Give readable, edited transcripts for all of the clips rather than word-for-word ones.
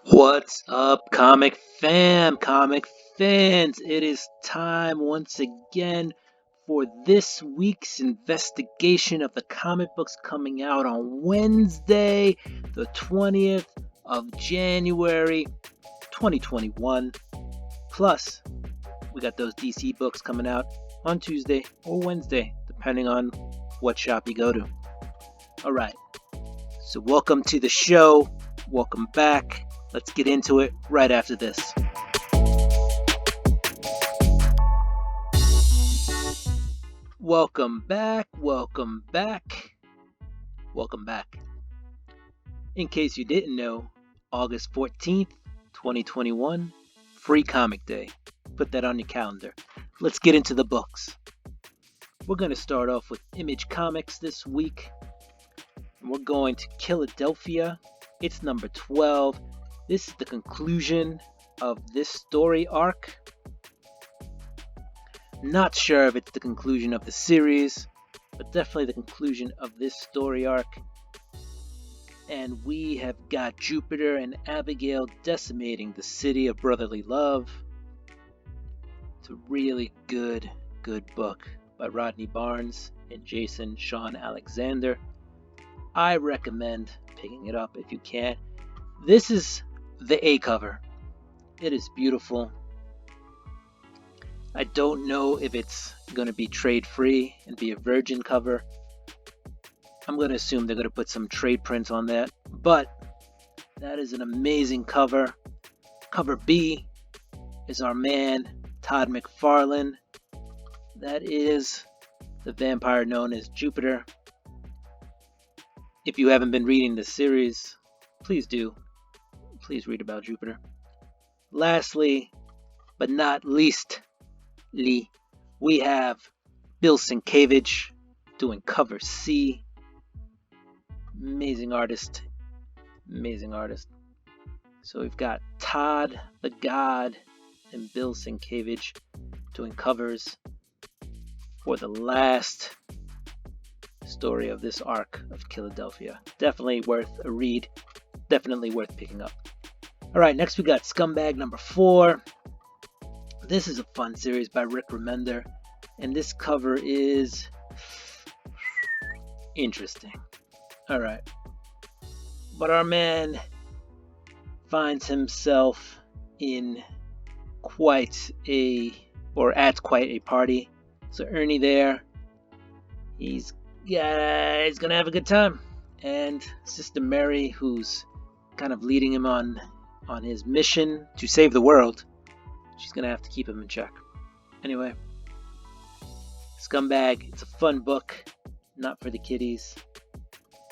What's up, comic fans? It is time once again for this week's investigation of the comic books coming out on Wednesday, the 20th of January, 2021. Plus, we got those DC books coming out on Tuesday or Wednesday, depending on what shop you go to. Alright, so welcome to the show. Welcome back. Let's get into it right after this. Welcome back. In case you didn't know, August 14th, 2021, Free Comic Day. Put that on your calendar. Let's get into the books. We're going to start off with Image Comics this week. We're going to Philadelphia. It's number 12. This is the conclusion of this story arc. Not sure if it's the conclusion of the series, but definitely the conclusion of this story arc. And we have got Jupiter and Abigail decimating the city of brotherly love. It's a really good book by Rodney Barnes and Jason Sean Alexander. I recommend picking it up if you can. This is the A cover. It is beautiful. I don't know if it's going to be trade free and be a virgin cover. I'm going to assume they're going to put some trade prints on that, but that is an amazing cover. Cover B is our man Todd McFarlane. That is the vampire known as Jupiter. If you haven't been reading this series, please do. Please read about Jupiter. Lastly, but not leastly, we have Bill Sienkiewicz doing cover C. Amazing artist. So we've got Todd the God and Bill Sienkiewicz doing covers for the last story of this arc of Philadelphia. Definitely worth a read. Definitely worth picking up. Alright, next we got Scumbag number 4. This is a fun series by Rick Remender, and this cover is interesting. Alright. But our man finds himself at quite a party. So Ernie there, he's gonna have a good time. And Sister Mary, who's kind of leading him on his mission to save the world, she's gonna have to keep him in check. Anyway, Scumbag, it's a fun book, not for the kiddies.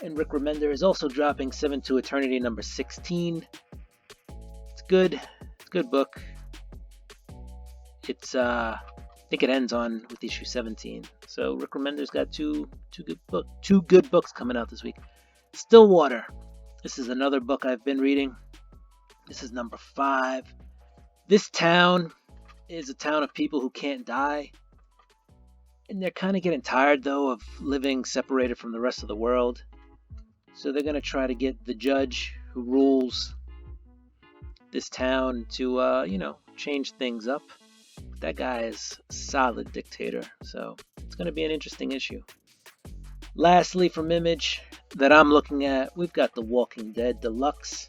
And Rick Remender is also dropping 7 to Eternity number 16. It's good. It's a good book. It's I think it ends with issue 17. So Rick Remender's got two good books coming out this week. Stillwater. This is another book I've been reading. This is number 5. This town is a town of people who can't die. And they're kind of getting tired, though, of living separated from the rest of the world. So they're going to try to get the judge who rules this town to, change things up. That guy is a solid dictator, so it's going to be an interesting issue. Lastly, from Image that I'm looking at, we've got The Walking Dead Deluxe.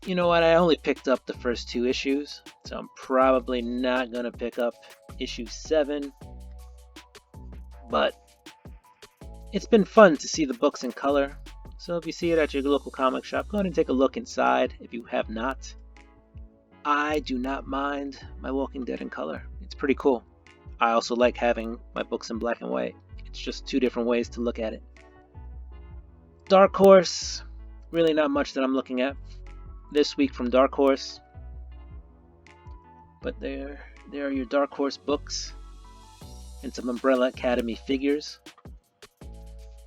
You know what? I only picked up the first 2 issues, so I'm probably not going to pick up issue 7. But it's been fun to see the books in color. So if you see it at your local comic shop, go ahead and take a look inside if you have not. I do not mind my Walking Dead in color. It's pretty cool. I also like having my books in black and white. It's just 2 different ways to look at it. Dark Horse, really not much that I'm looking at this week from Dark Horse. But there are your Dark Horse books and some Umbrella Academy figures.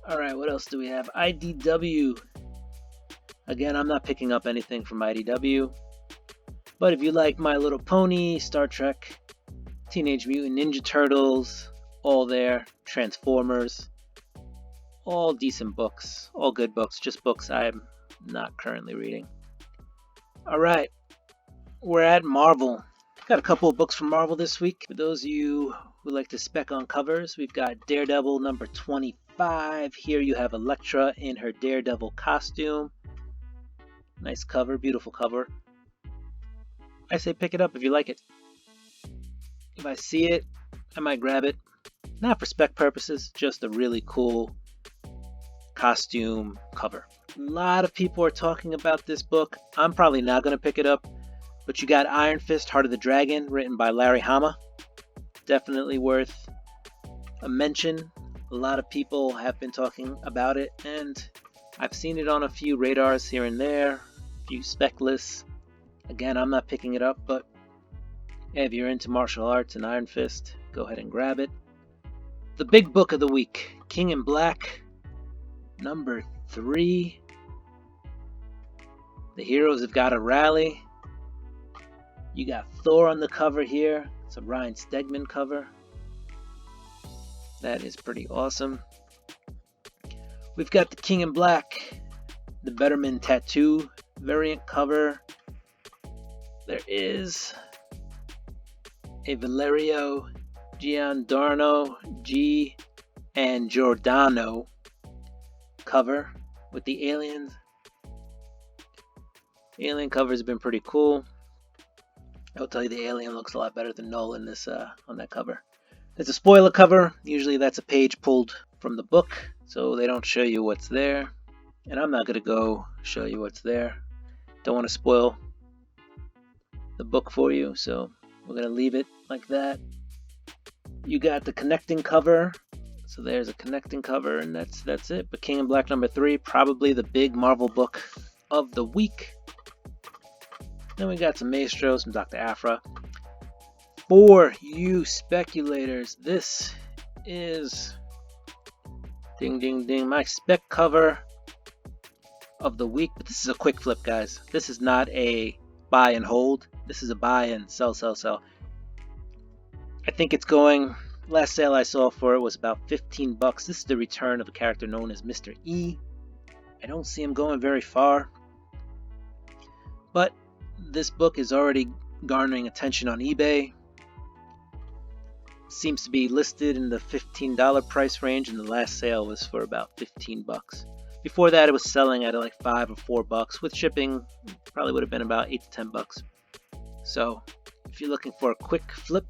Alright, what else do we have? IDW. Again, I'm not picking up anything from IDW. But if you like My Little Pony, Star Trek, Teenage Mutant Ninja Turtles, all there, Transformers, all decent books, all good books, just books I'm not currently reading. All right, we're at Marvel. Got a couple of books from Marvel this week. For those of you who like to spec on covers, we've got Daredevil number 25. Here you have Elektra in her Daredevil costume. Nice cover, beautiful cover. I say pick it up if you like it. If I see it, I might grab it. Not for spec purposes, just a really cool costume cover. A lot of people are talking about this book. I'm probably not going to pick it up, but you got Iron Fist, Heart of the Dragon, written by Larry Hama. Definitely worth a mention. A lot of people have been talking about it, and I've seen it on a few radars here and there, a few spec lists. Again, I'm not picking it up, but if you're into martial arts and Iron Fist, go ahead and grab it. The big book of the week, King in Black, number 3. The heroes have got a rally. You got Thor on the cover here. It's a Ryan Stegman cover. That is pretty awesome. We've got the King in Black, the Betterman tattoo variant cover. There is a Valerio G and Giordano cover with the aliens. Alien covers have been pretty cool. I'll tell you, the alien looks a lot better than Nolan on that cover. There's a spoiler cover. Usually that's a page pulled from the book, so they don't show you what's there. And I'm not going to go show you what's there. Don't want to spoil the book for you, so we're going to leave it like that. You got the connecting cover. So there's a connecting cover, and that's it. But King in Black number 3, probably the big Marvel book of the week. Then we got some Maestro, some Dr. Aphra. For you speculators, this is ding ding ding my spec cover of the week. But this is a quick flip, guys. This is not a buy and hold. This is a buy and sell. I think it's going. Last sale I saw for it was about $15. This is the return of a character known as Mr. E. I don't see him going very far, but this book is already garnering attention on eBay. Seems to be listed in the $15 price range, and the last sale was for about $15. Before that, it was selling at like $5 or $4. With shipping, probably would have been about $8 to $10. So, if you're looking for a quick flip,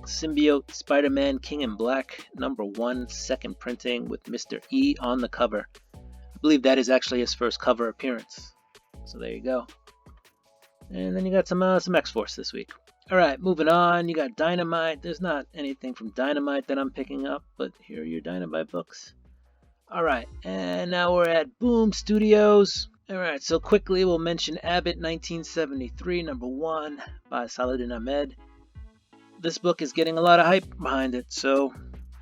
Symbiote Spider-Man King in Black number 1, second printing with Mr. E on the cover. I believe that is actually his first cover appearance. So there you go. And then you got some X-Force this week. Alright, moving on. You got Dynamite. There's not anything from Dynamite that I'm picking up, but here are your Dynamite books. Alright, and now we're at Boom Studios. Alright, so quickly we'll mention Abbott 1973, number 1 by Saladin Ahmed. This book is getting a lot of hype behind it, so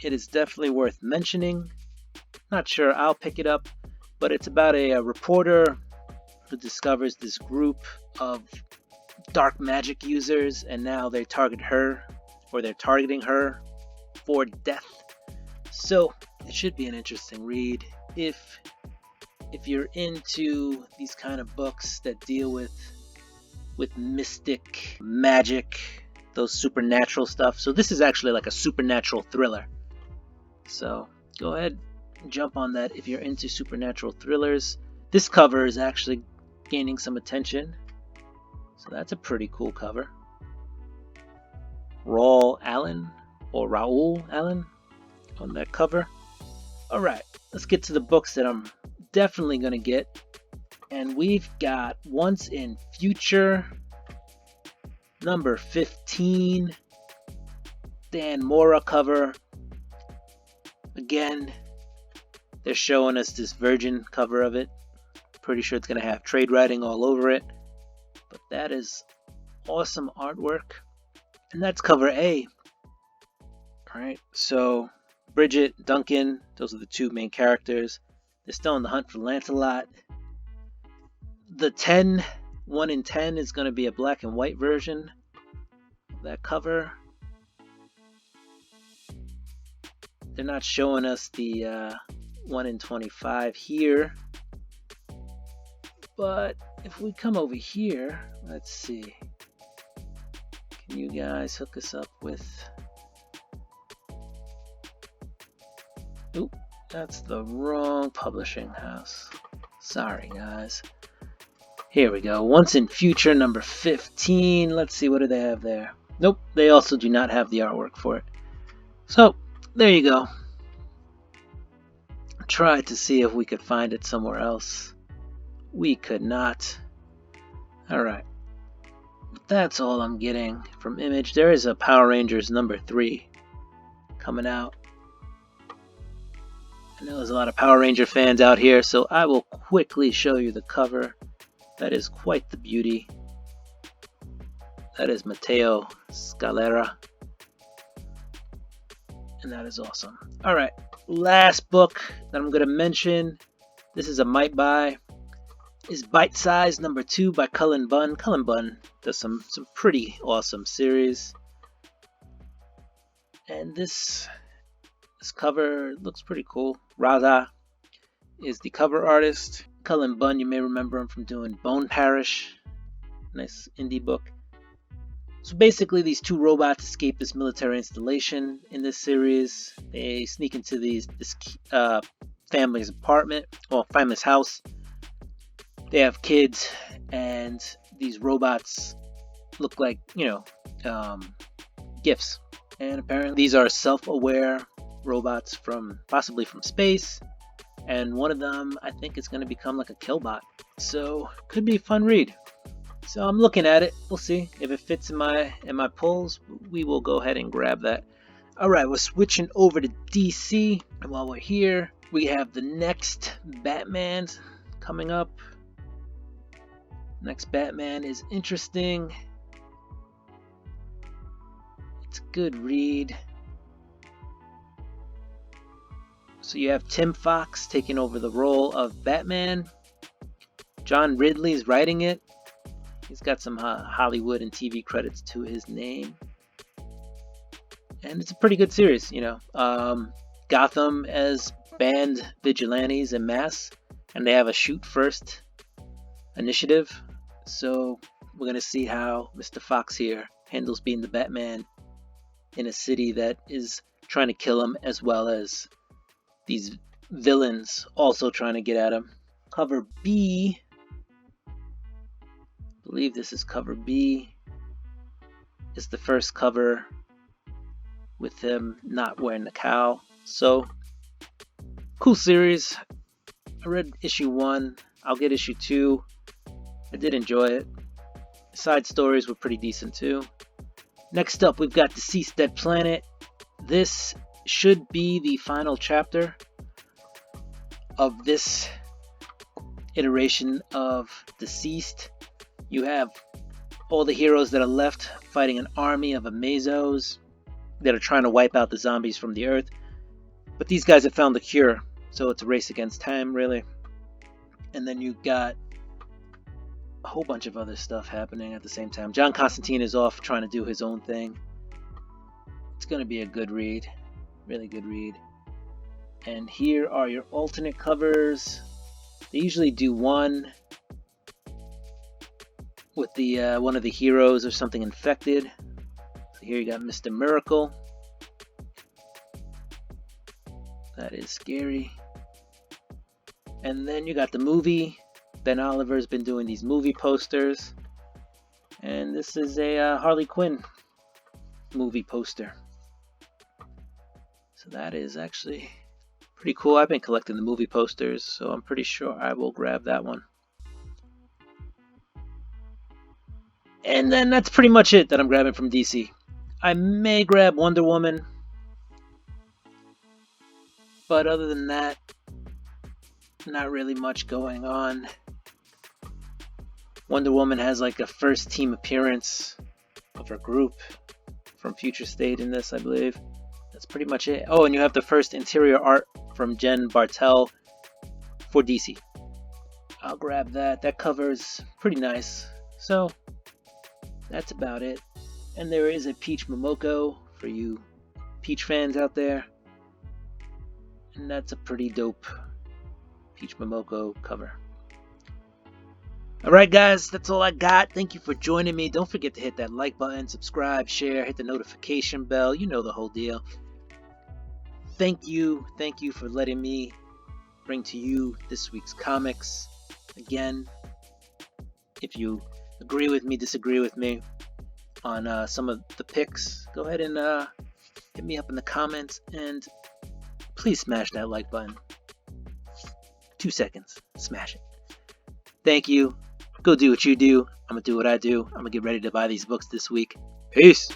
it is definitely worth mentioning. Not sure I'll pick it up, but it's about a reporter who discovers this group of dark magic users, and now they target her, or they're targeting her for death. So it should be an interesting read if you're into these kind of books that deal with mystic magic, those supernatural stuff. So this is actually like a supernatural thriller. So go ahead and jump on that if you're into supernatural thrillers. This cover is actually gaining some attention, so that's a pretty cool cover. Raul Allen on that cover. Alright, let's get to the books that I'm definitely gonna get. And we've got Once in Future number 15, Dan Mora cover. Again, they're showing us this Virgin cover of it. Pretty sure it's going to have trade writing all over it, but that is awesome artwork. And that's cover A. Alright, so Bridget, Duncan, those are the two main characters. They're still on the hunt for Lancelot. The 1 in 10 is going to be a black and white version of that cover. They're not showing us the 1 in 25 here, but if we come over here, let's see. Can you guys hook us up with... Oop, that's the wrong publishing house. Sorry, guys. Here we go. Once in Future number 15. Let's see, what do they have there? Nope, they also do not have the artwork for it. So, there you go. Tried to see if we could find it somewhere else. We could not. Alright. That's all I'm getting from Image. There is a Power Rangers number 3 coming out. I know there's a lot of Power Ranger fans out here, so I will quickly show you the cover. That is quite the beauty. That is Mateo Scalera. And that is awesome. Alright, last book that I'm going to mention. This is a might buy. Is Bite Size number 2 by Cullen Bunn. Cullen Bunn does some pretty awesome series. And this cover looks pretty cool. Radha is the cover artist. Cullen Bunn, you may remember him from doing Bone Parish. Nice indie book. So basically these two robots escape this military installation in this series. They sneak into this family's apartment, or family's house. They have kids, and these robots look like, gifts. And apparently these are self-aware robots possibly from space. And one of them, I think, is going to become like a killbot. So could be a fun read. So I'm looking at it. We'll see if it fits in my pulls. We will go ahead and grab that. All right, we're switching over to DC. And while we're here, we have the next Batman coming up. Next Batman is interesting. It's a good read. So you have Tim Fox taking over the role of Batman. John Ridley's writing it. He's got some Hollywood and TV credits to his name. And it's a pretty good series, Gotham as banned vigilantes en masse. And they have a shoot first initiative. So we're going to see how Mr. Fox here handles being the Batman in a city that is trying to kill him, as well as these villains also trying to get at him. Cover B. I believe this is cover B. It's the first cover with him not wearing the cowl. So, cool series. I read issue 1. I'll get issue 2. I did enjoy it. Side stories were pretty decent too. Next up, we've got Deceased Dead Planet. This should be the final chapter of this iteration of Deceased. You have all the heroes that are left fighting an army of Amazos that are trying to wipe out the zombies from the earth. But these guys have found the cure, so it's a race against time, really. And then you've got a whole bunch of other stuff happening at the same time. John Constantine is off trying to do his own thing. It's going to be a good read. Really good read. And here are your alternate covers. They usually do one with the one of the heroes or something infected. So here you got Mr. Miracle. That is scary. And then you got the movie. Ben Oliver's been doing these movie posters. And this is a Harley Quinn movie poster. So that is actually pretty cool. I've been collecting the movie posters, so I'm pretty sure I will grab that one. And then that's pretty much it that I'm grabbing from DC. I may grab Wonder Woman, but other than that, not really much going on. Wonder Woman has like a first team appearance of her group from Future State in this, I believe. That's pretty much it. Oh, and you have the first interior art from Jen Bartel for DC. I'll grab that. That cover's pretty nice. So, that's about it. And there is a Peach Momoko for you Peach fans out there. And that's a pretty dope Peach Momoko cover. Alright guys, that's all I got. Thank you for joining me. Don't forget to hit that like button, subscribe, share, hit the notification bell. You know the whole deal. Thank you for letting me bring to you this week's comics. Again, if you agree with me, disagree with me on some of the picks, go ahead and hit me up in the comments, and please smash that like button. 2 seconds, smash it. Thank you. Go do what you do. I'm gonna do what I do. I'm gonna get ready to buy these books this week. Peace.